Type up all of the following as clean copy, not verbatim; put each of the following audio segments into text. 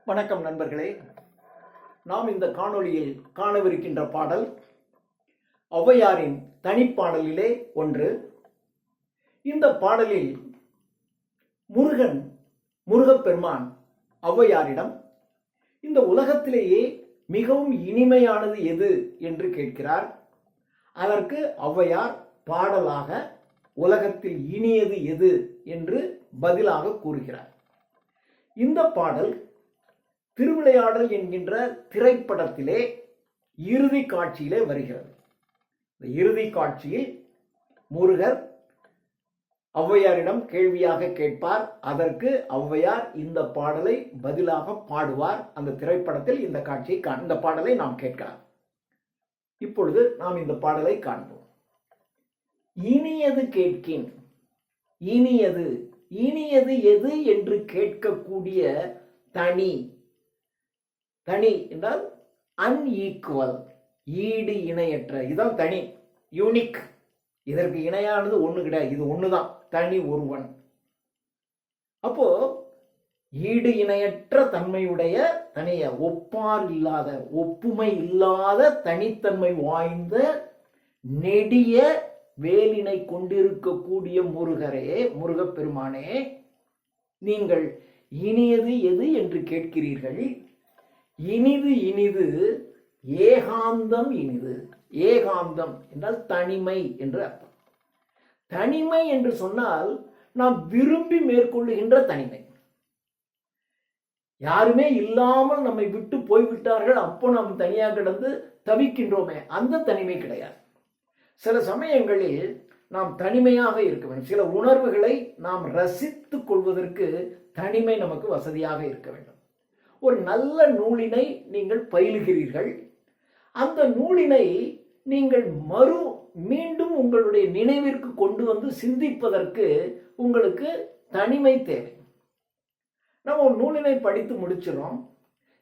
வணக்கம் நண்பர்களே. நாம் இந்த காணொளியில் காணவிருக்கின்ற பாடல் ஔவையாரின் தனிப்பாடலிலே ஒன்று. இந்த பாடலில் முருகப்பெருமான் ஔவையாரிடம் இந்த உலகத்திலேயே மிகவும் இனிமையானது எது என்று கேட்கிறார். அதற்கு ஔவையார் பாடலாக உலகத்தில் இனியது எது என்று பதிலாக கூறுகிறார். இந்த பாடல் திருவிளையாடல் என்கின்ற திரைப்படத்திலே இறுதி காட்சியிலே வருகிறது. இந்த இறுதி காட்சியில் முருகர் ஔவையாரிடம் கேள்வியாக கேட்பார். அதற்கு ஔவையார் இந்த பாடலை பதிலாக பாடுவார். அந்த திரைப்படத்தில் இந்த பாடலை நாம் கேட்கலாம். இப்பொழுது நாம் இந்த பாடலை காண்போம். இனியது கேட்கின், இனியது இனியது எது என்று கேட்கக்கூடிய தனி என்றால் அன்ஈக்குவல், ஈடு இணையற்ற. இதுதான் தனி, யூனிக். இதற்கு இணையானது ஒண்ணு கிடையாது. இது ஒண்ணுதான், தனி ஒருவன். அப்போ ஈடு இணையற்ற தன்மையுடைய தனிய, ஒப்பார் இல்லாத, ஒப்புமை இல்லாத தனித்தன்மை வாய்ந்த நெடிய வேலினை கொண்டிருக்கக்கூடிய முருகப்பெருமானே, நீங்கள் இனியது எது என்று கேட்கிறீர்கள். இனிது இனிது ஏகாந்தம் இனிது. ஏகாந்தம் என்றால் தனிமை என்று அர்த்தம். தனிமை என்று சொன்னால் நாம் விரும்பி மேற்கொள்ளுகின்ற தனிமை. யாருமே இல்லாமல் நம்மை விட்டு போய்விட்டார்கள், அப்போ நாம் தனியாக கிடந்து தவிக்கின்றோமே, அந்த தனிமை கிடையாது. சில சமயங்களில் நாம் தனிமையாக இருக்க வேண்டும். சில உணர்வுகளை நாம் ரசித்துக் கொள்வதற்கு தனிமை நமக்கு வசதியாக இருக்க வேண்டும். ஒரு நல்ல நூலினை நீங்கள் பயிலுகிறீர்கள். அந்த நூலினை நீங்கள் மீண்டும் உங்களுடைய நினைவிற்கு கொண்டு வந்து சிந்திப்பதற்கு உங்களுக்கு தனிமை தேவை. நம்ம ஒரு நூலினை படித்து முடிச்சிடும்,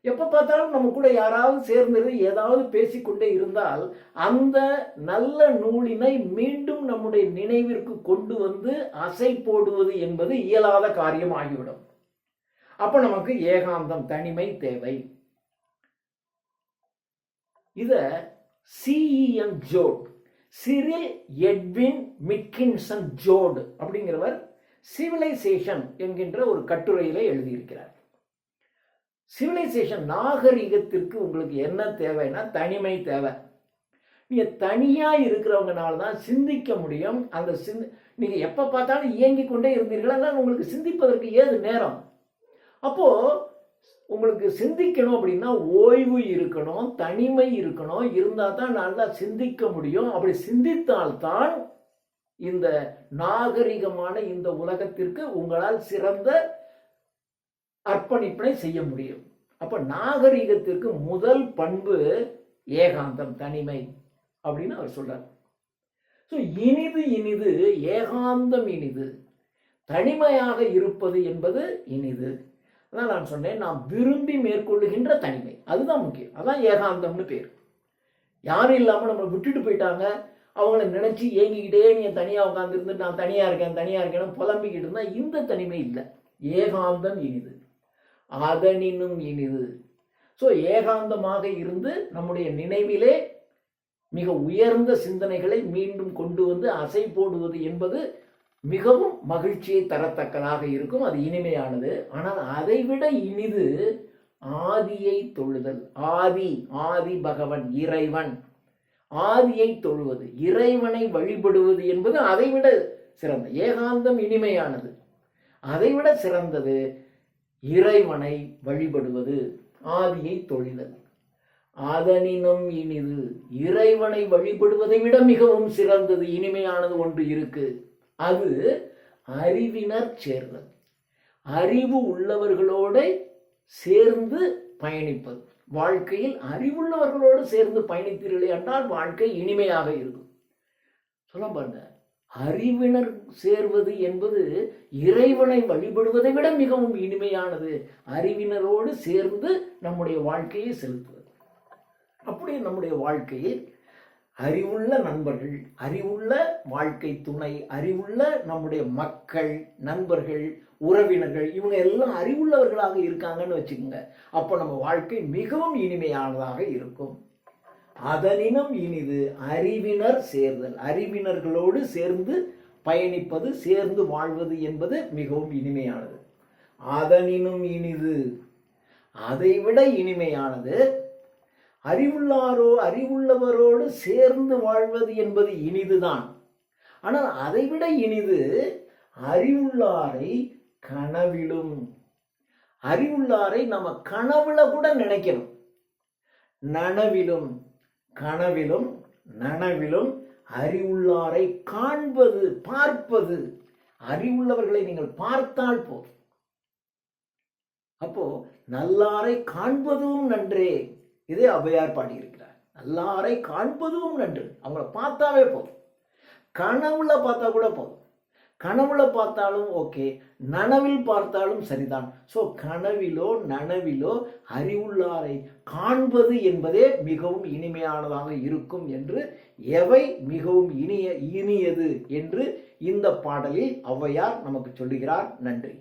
எப்ப பார்த்தாலும் நம்ம கூட யாராவது சேர்ந்து ஏதாவது பேசிக்கொண்டே இருந்தால் அந்த நல்ல நூலினை மீண்டும் நம்முடைய நினைவிற்கு கொண்டு வந்து அசை போடுவது என்பது இயலாத காரியம் ஆகிவிடும். அப்ப நமக்கு ஏகாந்தம், தனிமை தேவை. இத CEM Joad, Cyril Edwin Mitchinson Joad அப்படிங்கிறவர் சிவிலைசேஷன் என்கின்ற ஒரு கட்டுரையில எழுதியிருக்கிறார். சிவிலைசேஷன், நாகரிகத்திற்கு உங்களுக்கு என்ன தேவைன்னா தனிமை தேவை. நீங்க தனியா இருக்கிறவங்கனால தான் சிந்திக்க முடியும். நீங்க எப்ப பார்த்தாலும் இயங்கிக் கொண்டே இருந்தீர்களா, உங்களுக்கு சிந்திப்பதற்கு ஏது நேரம்? அப்போ உங்களுக்கு சிந்திக்கணும் அப்படின்னா ஓய்வு இருக்கணும், தனிமை இருக்கணும். இருந்தா தான் நல்லா சிந்திக்க முடியும். அப்படி சிந்தித்தால்தான் இந்த நாகரிகமான இந்த உலகத்திற்கு உங்களால் சிறந்த அர்ப்பணிப்பை செய்ய முடியும். அப்ப நாகரிகத்திற்கு முதல் பண்பு ஏகாந்தம், தனிமை அப்படின்னு அவர் சொல்றார். இனிது இனிது, ஏகாந்தம் இனிது, தனிமையாக இருப்பது என்பது இனிது. அதான் நான் சொன்னேன், நாம் விரும்பி மேற்கொள்ளுகின்ற தனிமை, அதுதான் முக்கியம். அதான் ஏகாந்தம்னு பேர். யாரும் இல்லாமல் நம்ம விட்டுட்டு போயிட்டாங்க, அவங்கள நினைச்சு ஏங்கிக்கிட்டே நீங்க தனியா உட்கார்ந்து நான் தனியா இருக்கேன்னு புலம்பிக்கிட்டு இருந்தா இந்த தனிமை இல்லை. ஏகாந்தம் இனிது, அதனினும் இனிது. ஏகாந்தமாக இருந்து நம்முடைய நினைவிலே மிக உயர்ந்த சிந்தனைகளை மீண்டும் கொண்டு வந்து அசை போடுவது என்பது மிகவும் மகிழ்ச்சியை தரத்தக்கதாக இருக்கும். அது இனிமையானது. ஆனால் அதைவிட இனிது ஆதியை தொழுதல். ஆதி பகவன், இறைவன். ஆதியை தொழுவது, இறைவனை வழிபடுவது என்பது அதைவிட சிறந்த. ஏகாந்தம் இனிமையானது. அதைவிட சிறந்தது இறைவனை வழிபடுவது, ஆதியை தொழுதல். அதனினும் இனிது, இறைவனை வழிபடுவதை விட மிகவும் சிறந்தது, இனிமையானது ஒன்று இருக்கு. அது அறிவினர் சேர்தல். அறிவு உள்ளவர்களோட சேர்ந்து பயணிப்பது. வாழ்க்கையில் அறிவுள்ளவர்களோடு சேர்ந்து பயணித்தீர்களே என்றால் வாழ்க்கை இனிமையாக இருக்கும். சொல்ல பாருங்க, அறிவினர் சேர்வது என்பது இறைவனை வழிபடுவதை விட மிகவும் இனிமையானது. அறிவினரோடு சேர்ந்து நம்முடைய வாழ்க்கையை செலுத்துவது. அப்படி நம்முடைய வாழ்க்கையில் அறிவுள்ள நண்பர்கள், அறிவுள்ள வாழ்க்கை துணை, அறிவுள்ள நம்முடைய மக்கள், நண்பர்கள், உறவினர்கள் இவங்க எல்லாம் அறிவுள்ளவர்களாக இருக்காங்கன்னு வச்சுக்கோங்க. அப்போ நம்ம வாழ்க்கை மிகவும் இனிமையானதாக இருக்கும். அதனினும் இனிது அறிவினர் சேர்தல். அறிவினர்களோடு சேர்ந்து பயணிப்பது, சேர்ந்து வாழ்வது என்பது மிகவும் இனிமையானது. அதனினும் இனிது, அதைவிட இனிமையானது அறிவுள்ளவரோடு சேர்ந்து வாழ்வது என்பது இனிதுதான். ஆனால் அதைவிட இனிது அறிவுள்ளாரை கனவிலும். அறிவுள்ளாரை நம்ம கனவுல கூட நினைக்கணும். நனவிலும், கனவிலும் நனவிலும் அறிவுள்ளாரை காண்பது, பார்ப்பது. அறிவுள்ளவர்களை நீங்கள் பார்த்தால் போதும். அப்போ நல்லாரை காண்பதும் நன்றே, இதே ஔவையார் பாடியிருக்கிறார். நல்லாரை காண்பதும் நன்று. அவங்கள பார்த்தாவே போதும். கனவுல பார்த்தா கூட போதும். கனவுல பார்த்தாலும் ஓகே, நனவில் பார்த்தாலும் சரிதான். ஸோ கனவிலோ நனவிலோ அறிவுள்ளாரை காண்பது என்பதே மிகவும் இனிமையானதாக இருக்கும் என்று, எவை மிகவும் இனியது என்று இந்த பாடலில் ஔவையார் நமக்கு சொல்லுகிறார். நன்றி.